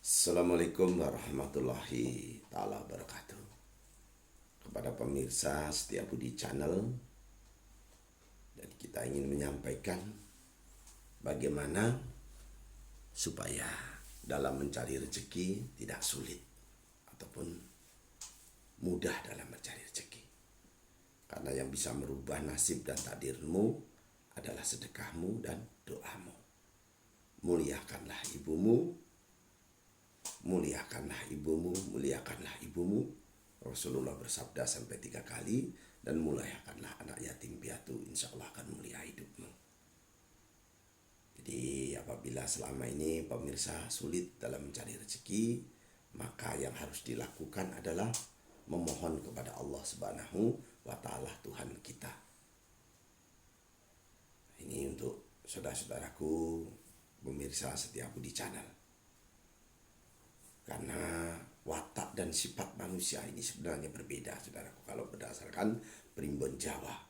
Assalamualaikum warahmatullahi ta'ala wabarakatuh. Kepada pemirsa Setia Budi Channel, dan kita ingin menyampaikan bagaimana supaya dalam mencari rezeki tidak sulit ataupun mudah dalam mencari rezeki. Karena yang bisa merubah nasib dan takdirmu adalah sedekahmu dan doamu. Muliakanlah ibumu, muliakanlah ibumu, muliakanlah ibumu. Rasulullah bersabda sampai 3 kali. Dan muliakanlah anak yatim piatu, insya Allah akan mulia hidupmu. Jadi apabila selama ini pemirsa sulit dalam mencari rezeki, maka yang harus dilakukan adalah memohon kepada Allah Subhanahu wa Ta'ala, Tuhan kita. Ini untuk saudara-saudaraku pemirsa Setia Budi Channel. Karena watak dan sifat manusia ini sebenarnya berbeda, saudaraku. Kalau berdasarkan primbon Jawa,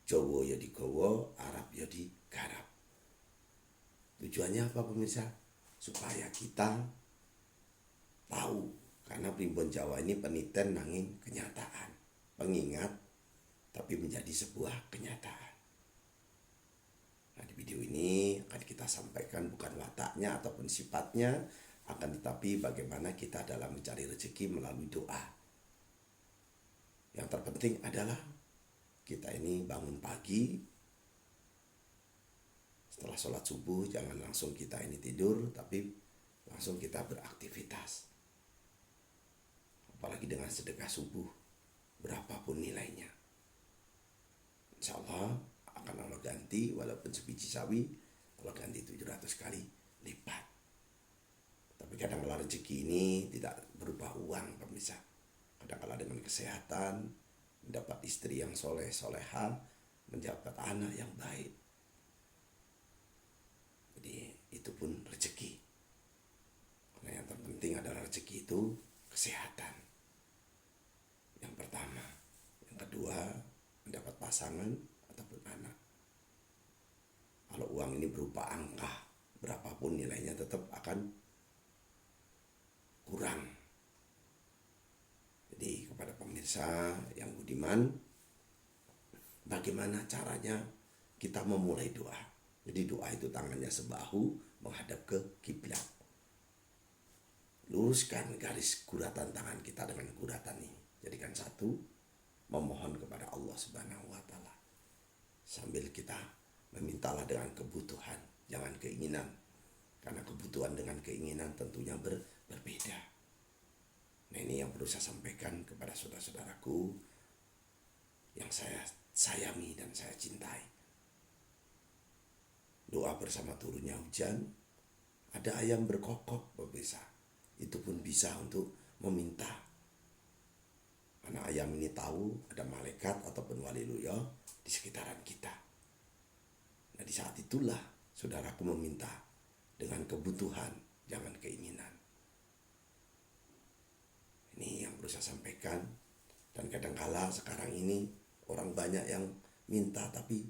Jawa ya digawa, Arab ya digarap. Tujuannya apa pemirsa? Supaya kita tahu, karena primbon Jawa ini peniten nanging kenyataan, pengingat tapi menjadi sebuah kenyataan. Nah, di video ini akan kita sampaikan bukan wataknya ataupun sifatnya, akan tetapi bagaimana kita dalam mencari rezeki melalui doa. Yang terpenting adalah kita ini bangun pagi, setelah sholat subuh jangan langsung kita ini tidur, tapi langsung kita beraktivitas. Apalagi dengan sedekah subuh, berapapun nilainya, insya Allah akan Allah ganti, walaupun sebiji sawi Allah ganti 700 kali lipat. Tapi kadang-kala rezeki ini tidak berupa uang pemirsa. Kadang-kala dengan kesehatan, mendapat istri yang soleh soleha, mendapat anak yang baik. Jadi itu pun rezeki. Karena yang terpenting adalah rezeki itu kesehatan. Yang pertama. Yang kedua, mendapat pasangan ataupun anak. Kalau uang ini berupa angka, berapapun nilainya tetap akan kurang. Jadi kepada pemirsa yang budiman, bagaimana caranya kita memulai doa. Jadi doa itu tangannya sebahu menghadap ke kiblat. Luruskan garis guratan tangan kita dengan guratan ini. Jadikan satu, memohon kepada Allah Subhanahu wa Ta'ala. Sambil kita memintalah dengan kebutuhan, jangan keinginan. Karena kebutuhan dengan keinginan tentunya berbeda. Nah, ini yang perlu saya sampaikan kepada saudara-saudaraku yang saya sayangi dan saya cintai. Doa bersama turunnya hujan, ada ayam berkokok pemirsa. Itu pun bisa untuk meminta. Karena ayam ini tahu ada malaikat ataupun wali luya di sekitaran kita. Nah, di saat itulah saudaraku meminta dengan kebutuhan, jangan keinginan. Ini yang perlu saya sampaikan. Dan kadangkala sekarang ini orang banyak yang minta tapi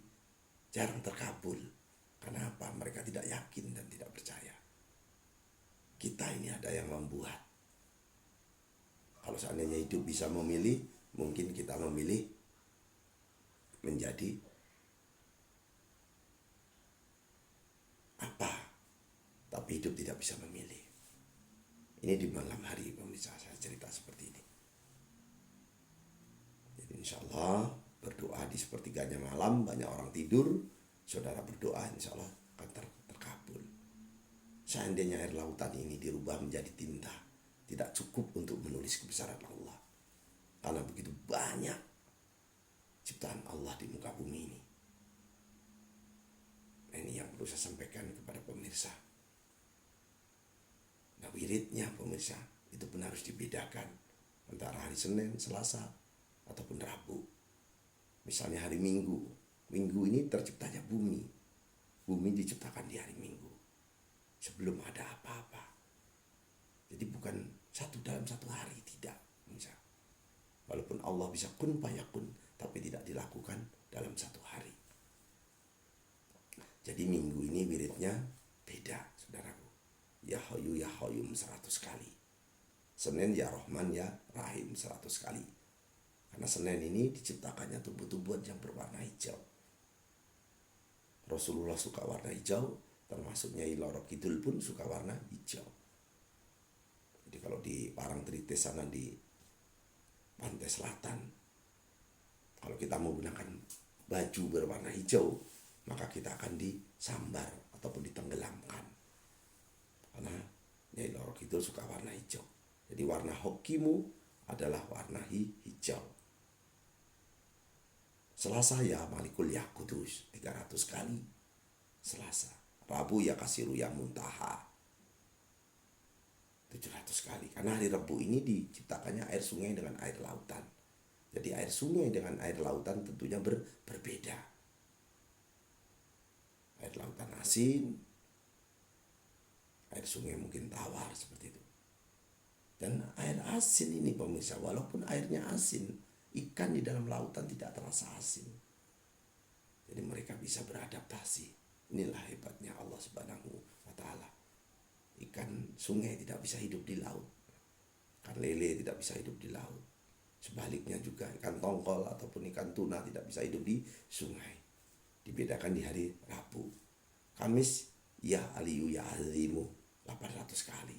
jarang terkabul. Karena apa? Mereka tidak yakin dan tidak percaya. Kita ini ada yang membuat. Kalau seandainya hidup bisa memilih, mungkin kita memilih menjadi apa? Tapi hidup tidak bisa memilih. Ini di malam hari pemirsa saya cerita seperti ini. Jadi insya Allah berdoa di sepertiganya malam, banyak orang tidur, saudara berdoa insya Allah akan terkabul. Seandainya air lautan ini dirubah menjadi tinta, tidak cukup untuk menulis kebesaran Allah. Karena begitu banyak ciptaan Allah di muka bumi ini. Nah, ini yang perlu saya sampaikan kepada pemirsa. Nah, wiridnya pemirsa itu pun harus dibedakan antara hari Senin, Selasa, ataupun Rabu. Misalnya hari Minggu. Minggu ini terciptanya bumi. Bumi diciptakan di hari Minggu. Sebelum ada apa-apa. Jadi bukan satu dalam satu hari, tidak. Pemirsa. Walaupun Allah bisa kun fayakun, tapi tidak dilakukan dalam satu hari. Jadi Minggu ini wiridnya beda, saudaraku. Ya Hayyu Hayyu ya Qayyum 100 kali. Senin ya Rahman ya Rahim 100 kali. Karena Senin ini diciptakannya tumbuh-tumbuhan yang berwarna hijau. Rasulullah suka warna hijau, termasuk Nyai Loro Kidul pun suka warna hijau. Jadi kalau di Parangtritis sana di pantai selatan, kalau kita menggunakan baju berwarna hijau, maka kita akan disambar ataupun ditenggelamkan. Karena Nyai Loro Kidul suka warna hijau. Jadi warna hokimu adalah warna hijau. Selasa ya Malikul ya Kudus 300 kali Selasa. Rabu ya Kasiru ya Muntaha 700 kali. Karena hari Rabu ini diciptakannya air sungai dengan air lautan. Jadi air sungai dengan air lautan tentunya berbeda. Air lautan asin, air sungai mungkin tawar seperti itu. Dan air asin ini pemirsa, walaupun airnya asin, ikan di dalam lautan tidak terasa asin. Jadi mereka bisa beradaptasi. Inilah hebatnya Allah Subhanahu wa Ta'ala. Ikan sungai tidak bisa hidup di laut. Ikan lele tidak bisa hidup di laut. Sebaliknya juga ikan tongkol ataupun ikan tuna tidak bisa hidup di sungai. Dibedakan di hari Rabu. Kamis ya Aliyu ya Azimu 800 kali.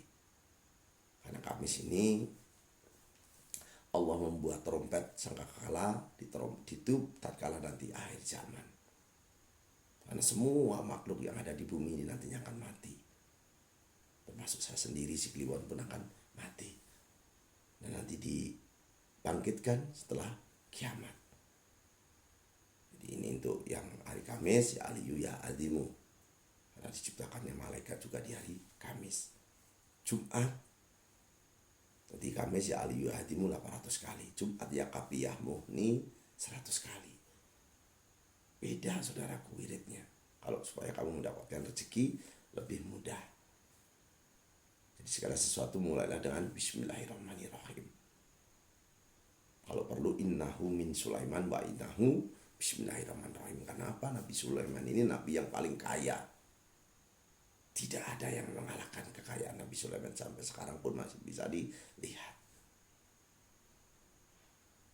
Karena Kamis ini Allah membuat trompet sangkakala ditiup tatkala nanti akhir zaman. Karena semua makhluk yang ada di bumi ini nantinya akan mati. Termasuk saya sendiri, si Kliwon pun akan mati. Dan nanti dibangkitkan setelah kiamat. Jadi ini untuk yang hari Kamis ya Aliyu ya Azimu. Karena diciptakannya malaikat juga di hari Kamis. Jumat jadi Kamis ya Aliyu Hadimu 800 kali. Jumat ya Kapiyah Muhni 100 kali. Beda saudaraku wiridnya. Kalau supaya kamu mendapatkan rezeki lebih mudah. Jadi segala sesuatu mulailah dengan Bismillahirrahmanirrahim. Kalau perlu innahu min Sulaiman wa innahu Bismillahirrahmanirrahim. Kenapa Nabi Sulaiman ini nabi yang paling kaya? Tidak ada yang mengalahkan kekayaan Nabi Sulaiman sampai sekarang pun masih bisa dilihat.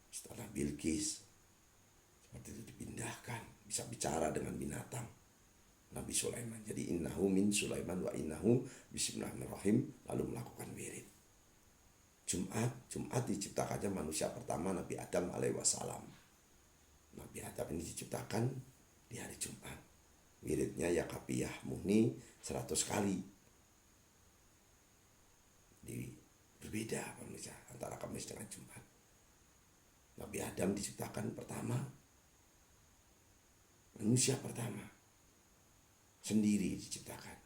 Setelah Bilqis seperti itu dipindahkan, bisa bicara dengan binatang Nabi Sulaiman. Jadi innahu min Sulaiman wa innahu bismillahirrahmanirrahim, lalu melakukan wirid. Jumat diciptakannya manusia pertama Nabi Adam alaihi wassalam. Nabi Adam ini diciptakan di hari Jumat. Wiridnya ya Kapiyah Muhni 100 kali. Berbeda pemirsa antara Kamis dengan Jumat. Nabi Adam diciptakan pertama, manusia pertama sendiri diciptakan.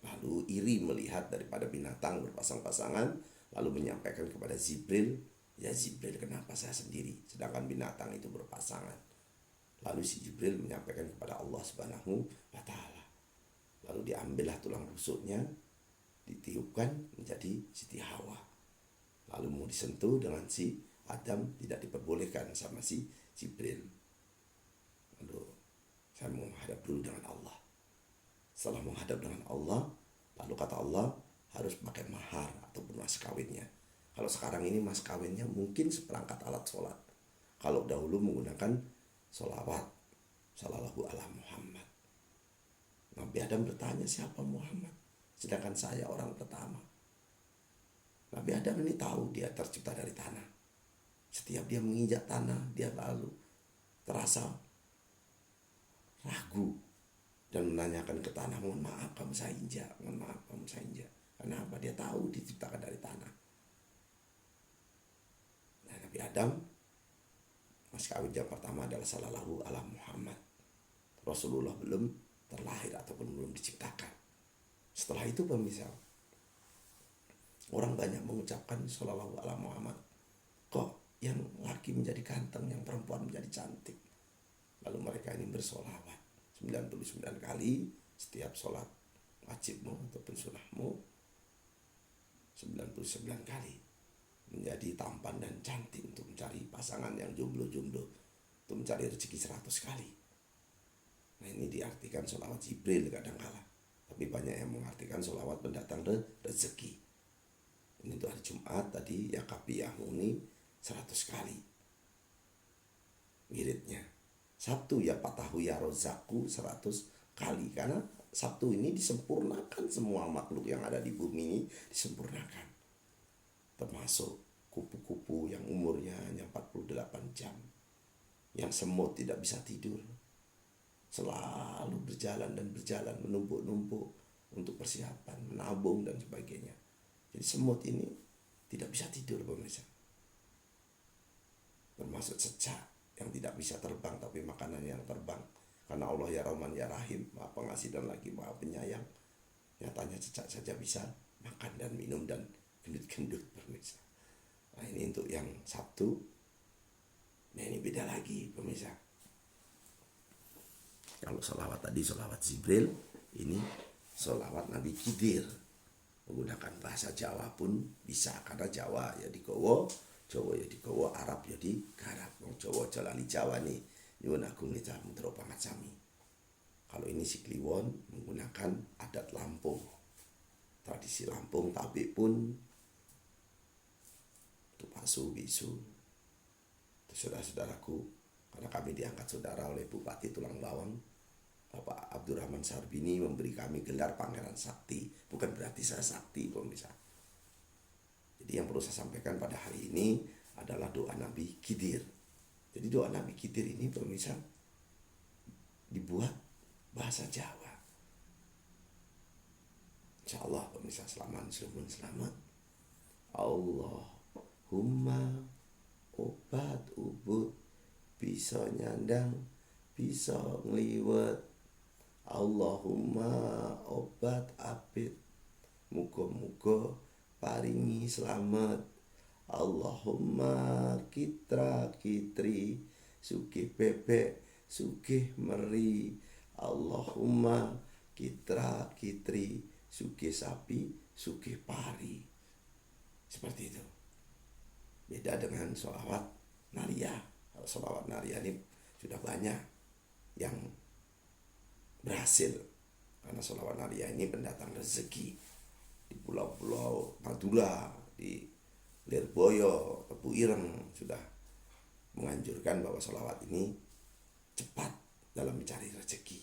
Lalu iri melihat daripada binatang berpasang-pasangan, lalu menyampaikan kepada Jibril, ya Jibril, kenapa saya sendiri sedangkan binatang itu berpasangan? Lalu si Jibril menyampaikan kepada Allah Subhanahu wa Ta'ala. Lalu diambillah tulang rusuknya, ditiupkan menjadi Siti Hawa. Lalu mau disentuh dengan si Adam, tidak diperbolehkan sama si Jibril. Lalu saya menghadap dulu dengan Allah. Setelah menghadap dengan Allah, lalu kata Allah harus pakai mahar ataupun mas kawinnya. Kalau sekarang ini mas kawinnya mungkin seperangkat alat sholat. Kalau dahulu menggunakan sholawat sallallahu ala Muhammad. Nabi Adam bertanya, siapa Muhammad? Sedangkan saya orang pertama. Nabi Adam ini tahu dia tercipta dari tanah. Setiap dia menginjak tanah, dia lalu terasa ragu dan menanyakan ke tanah, mohon maaf kamu saya injak, mohon maaf kamu saya injak. Kenapa? Dia tahu diciptakan dari tanah. Nah, Nabi Adam mas kawin yang pertama adalah sallallahu ala Muhammad. Rasulullah belum terlahir ataupun belum diciptakan. Setelah itu pemirsa, orang banyak mengucapkan sallallahu ala Muhammad. Kok yang laki menjadi ganteng, yang perempuan menjadi cantik? Lalu mereka ini bersolawat 99 kali setiap sholat wajibmu ataupun sunahmu, 99 kali menjadi tampan dan cantik untuk mencari pasangan yang jomblo-jomblo, untuk mencari rezeki 100 kali. Nah ini diartikan sholawat Jibril kadangkala. Tapi banyak yang mengartikan sholawat pendatang rezeki. Ini untuk hari Jumat tadi ya Kapiyah Muni 100 kali wiridnya. Sabtu ya Fatahu ya Rozaku 100 kali. Karena Sabtu ini disempurnakan, semua makhluk yang ada di bumi ini disempurnakan. Termasuk kupu-kupu yang umurnya hanya 48 jam. Yang semut tidak bisa tidur. Selalu berjalan dan berjalan, menumpuk-numpuk untuk persiapan, menabung dan sebagainya. Jadi semut ini tidak bisa tidur pemirsa. Termasuk cecak yang tidak bisa terbang tapi makanan yang terbang. Karena Allah ya Rahman ya Rahim, Maha Pengasih dan lagi Maha Penyayang. Nyatanya cecak saja bisa makan dan minum dan gendut-gendut pemirsa. Nah ini untuk yang Sabtu. Nah ini beda lagi pemirsa. Kalau sholawat tadi sholawat Jibril, ini sholawat Nabi Khidir. Menggunakan bahasa Jawa pun bisa, karena Jawa ya digowo, Jawa ya digowo, Arab ya digarap. Wong Jawa jalali Jawa nih, nyuwun agung nih Mudra Pangat Sami. Kalau ini si Kliwon menggunakan adat Lampung. Tradisi Lampung tapi pun itu pasu bisu. Itu saudara-saudaraku, karena kami diangkat saudara oleh Bupati Tulang Bawang, Bapak Abdurrahman Sarbini, memberi kami gelar Pangeran Sakti. Bukan berarti saya sakti pemirsa. Jadi yang perlu saya sampaikan pada hari ini adalah doa Nabi Khidir. Jadi doa Nabi Khidir ini pemirsa dibuat bahasa Jawa. Insya Allah pemirsa selamat. Allahumma obat ubud, bisa nyandang, bisa ngliwet. Allahumma obat apit, muga-muga paringi selamat. Allahumma kitra kitri, sugih bebek, sugih meri. Allahumma kitra kitri, sugih sapi, sugih pari. Seperti itu. Beda dengan sholawat nariyah. Kalau sholawat nariyah ini sudah banyak yang berhasil, karena sholawat nariyah ini pendatang rezeki. Di pulau-pulau Madura, di Lirboyo, Tebu Ireng sudah menganjurkan bahwa sholawat ini cepat dalam mencari rezeki.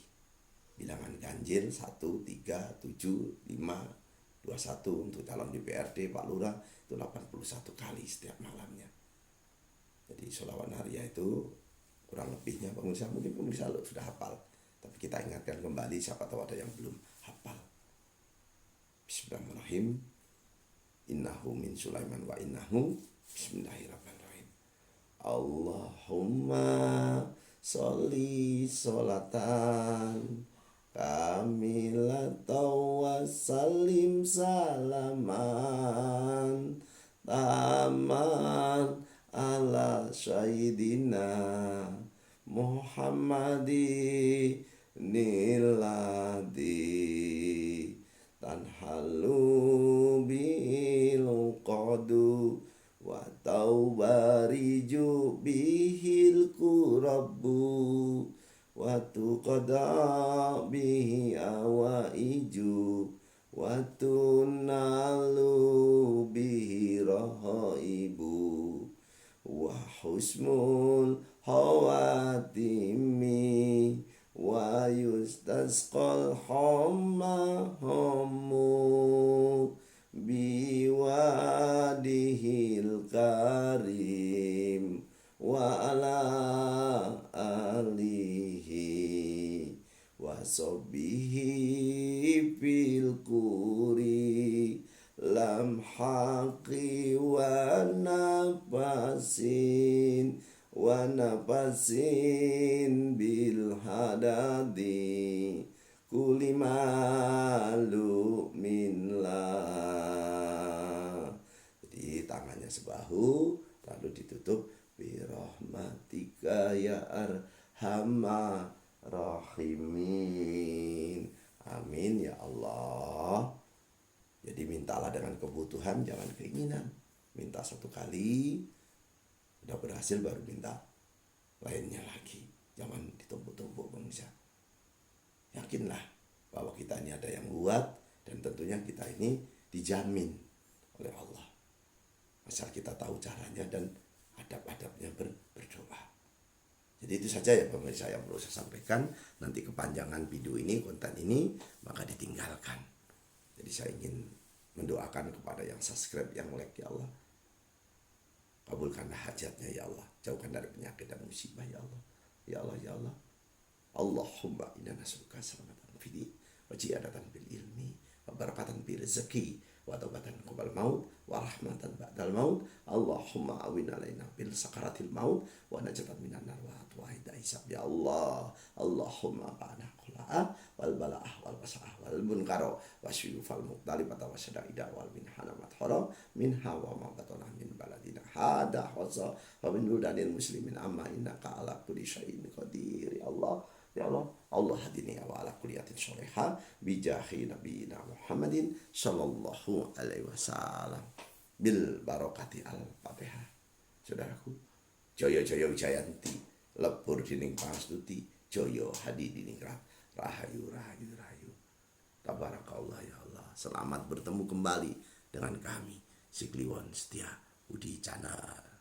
Bilangan ganjil 1, 3, 7, 5, 21 untuk calon DPRD Pak Lurah itu 81 kali setiap malamnya. Jadi sholawat nariyah itu kurang lebihnya pemirsa, mungkin pemirsa sudah hafal, tapi kita ingatkan kembali siapa tahu ada yang belum hafal. Bismillahirrahmanirrahim. Innahu min Sulaiman wa innahu bismillahirrahmanirrahim. Allahumma sholli sholatan kamilatan wa salim salaman taman ala syahidina Muhammadi niladi tanhalu bil qadu wa taubariju bihil kurabbu wa tuqada bihi awaiju wa tunalu bihi rahaibu wa husmul hawatimi wa yustasqal hammahamu biwadihil karim wa ala alihi wa sobihi bil kuri lam haqi wa nafasin bil hadadi kulimalu minlah. Jadi tangannya sebahu lalu ditutup birahmatika ya arhamar rahimin. Amin ya Allah. Jadi mintalah dengan kebutuhan, jangan keinginan. Minta satu kali, udah berhasil baru minta lainnya lagi. Jangan ditumpuk-tumpuk pemirsa. Yakinlah bahwa kita ini ada yang buat, dan tentunya kita ini dijamin oleh Allah. Asal kita tahu caranya dan adab-adabnya berdoa. Jadi itu saja ya pemirsa yang perlu saya sampaikan. Nanti kepanjangan video ini, konten ini, maka ditinggalkan. Jadi saya ingin mendoakan kepada yang subscribe, yang like, ya Allah, kabulkanlah hajatnya ya Allah, jauhkan dari penyakit dan musibah ya Allah. Ya Allah, ya Allah. Allahumma inna nas'aluka salamatan fid din wa ziyadatan fil ilmi wa barakatan fil rezeki wa taubatan qabla maut wa rahmatan ba'dal maut. Allahumma awin alaina bil sakaratil maut wa najatan minan nar wa tu'aida hisab ya Allah. Allahumma ba'na qula'a wal bala'ah wal basa'ah wal munkara wa syufal muqtalibata wa syada'ida wal minhana mathara minha wa ma batana min baladina hada hasa wa min budanil muslimin amma innaka ala kulli syai'in qadir ya Allah. Ya Allah, Allah hadini wa ala kuliyatin sholihah bijahi nabiyina Muhammadin sallallahu alaihi wasallam bil barokati al-fatihah. Saudaraku, Joyo Joyo Wijayanti, lebur dining pangastuti, Joyo hadi diningrat, rahayu rahayu rahayu. Tabarakallah ya Allah. Selamat bertemu kembali dengan kami, si Kliwon Setia Budi Channel.